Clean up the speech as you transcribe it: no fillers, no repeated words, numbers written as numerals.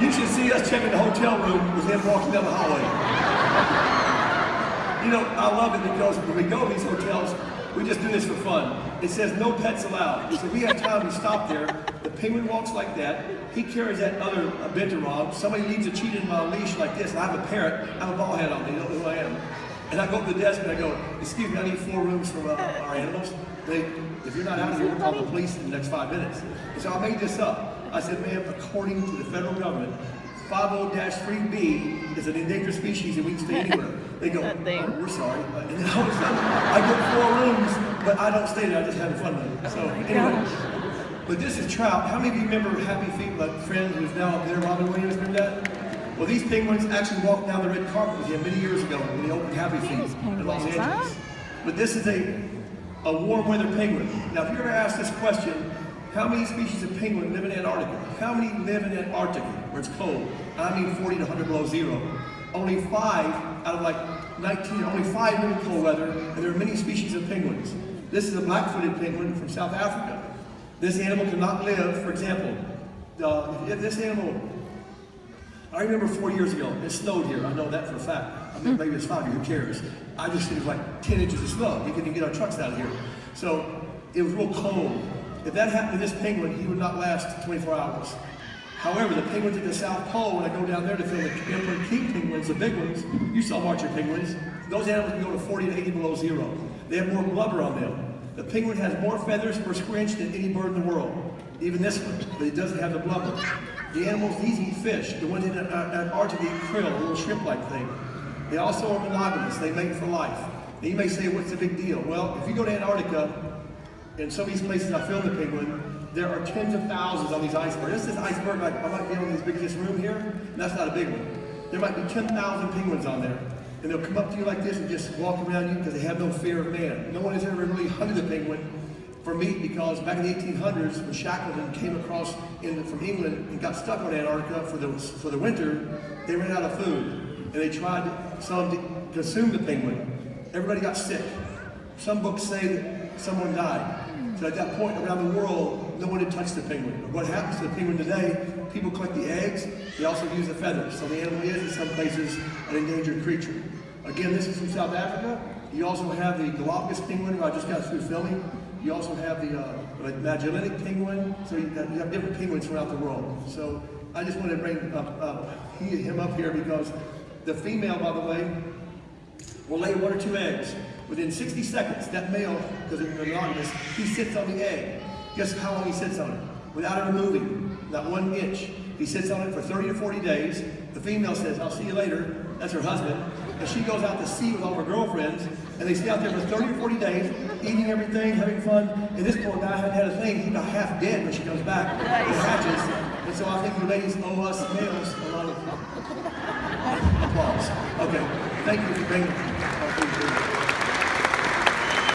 You should see us checking the hotel room with him walking down the hallway. You know, I love it because when we go to these hotels, we just do this for fun. It says no pets allowed. So we have time to stop there. The penguin walks like that. He carries that other bento rod. Somebody leaves a cheetah in my leash like this. And I have a parrot. I have a ball head on me. You don't know who I am. And I go up to the desk and I go, excuse me, I need 4 rooms for our animals. If you're not out of here, we'll call the police in the next 5 minutes. And so I made this up. I said, ma'am, according to the federal government, 50-3B is an endangered species and we can stay anywhere. They go, oh, we're sorry. And then all of a sudden, I get 4 rooms, but I don't stay there. I just have fun with it. So anyway, but this is trout. How many of you remember Happy Feet, my friend who's now up there, Robin Williams, remember that? Well, these penguins actually walked down the red carpet with him many years ago when they opened Happy Feet in Los Angeles. But this is a warm weather penguin. Now, if you ever ask this question, how many species of penguin live in Antarctica? How many live in Antarctica where it's cold? I mean 40 to 100 below zero. Only 5 out of like 19, only 5 live in cold weather, and there are many species of penguins. This is a black-footed penguin from South Africa. This animal cannot live, for example, if this animal, I remember 4 years ago, it snowed here, I know that for a fact. I mean, maybe it's 5 years, who cares? I just think it was like 10 inches of snow. We couldn't even get our trucks out of here. So it was real cold. If that happened to this penguin, he would not last 24 hours. However, the penguins at the South Pole, when I go down there to film the emperor king penguins, the big ones, you saw marcher penguins, those animals can go to 40 to 80 below zero. They have more blubber on them. The penguin has more feathers per square inch than any bird in the world. Even this one, but it doesn't have the blubber. The animals, these eat fish. The ones in Antarctica eat krill, a little shrimp-like thing. They also are monogamous. They mate for life. And you may say, what's the big deal? Well, if you go to Antarctica, in some of these places I filmed the penguin, there are tens of thousands on these icebergs. This is an iceberg, like I might be on as big as this room here, and that's not a big one. There might be 10,000 penguins on there. And they'll come up to you like this and just walk around you because they have no fear of man. No one has ever really hunted a penguin for meat because back in the 1800s, when Shackleton came across from England and got stuck on Antarctica for the winter, they ran out of food. And they tried some to consume the penguin. Everybody got sick. Some books say that someone died. So at that point around the world, no one had touched the penguin. But what happens to the penguin today, people collect the eggs, they also use the feathers. So the animal is, in some places, an endangered creature. Again, this is from South Africa. You also have the Galapagos penguin, who I just got through filming. You also have the Magellanic penguin. So you have different penguins throughout the world. So I just wanted to bring him up here because the female, by the way, will lay 1 or 2 eggs. Within 60 seconds, that male, because it's monogamous, he sits on the egg. Guess how long he sits on it? Without ever moving, not 1 inch. He sits on it for 30 to 40 days. The female says, I'll see you later. That's her husband. And she goes out to sea with all her girlfriends, and they stay out there for 30 or 40 days, eating everything, having fun. And this poor guy hadn't had a thing. He's about half dead when she comes back. Nice. It hatches. And so I think you ladies owe us males a lot of applause. Okay, thank you for being here.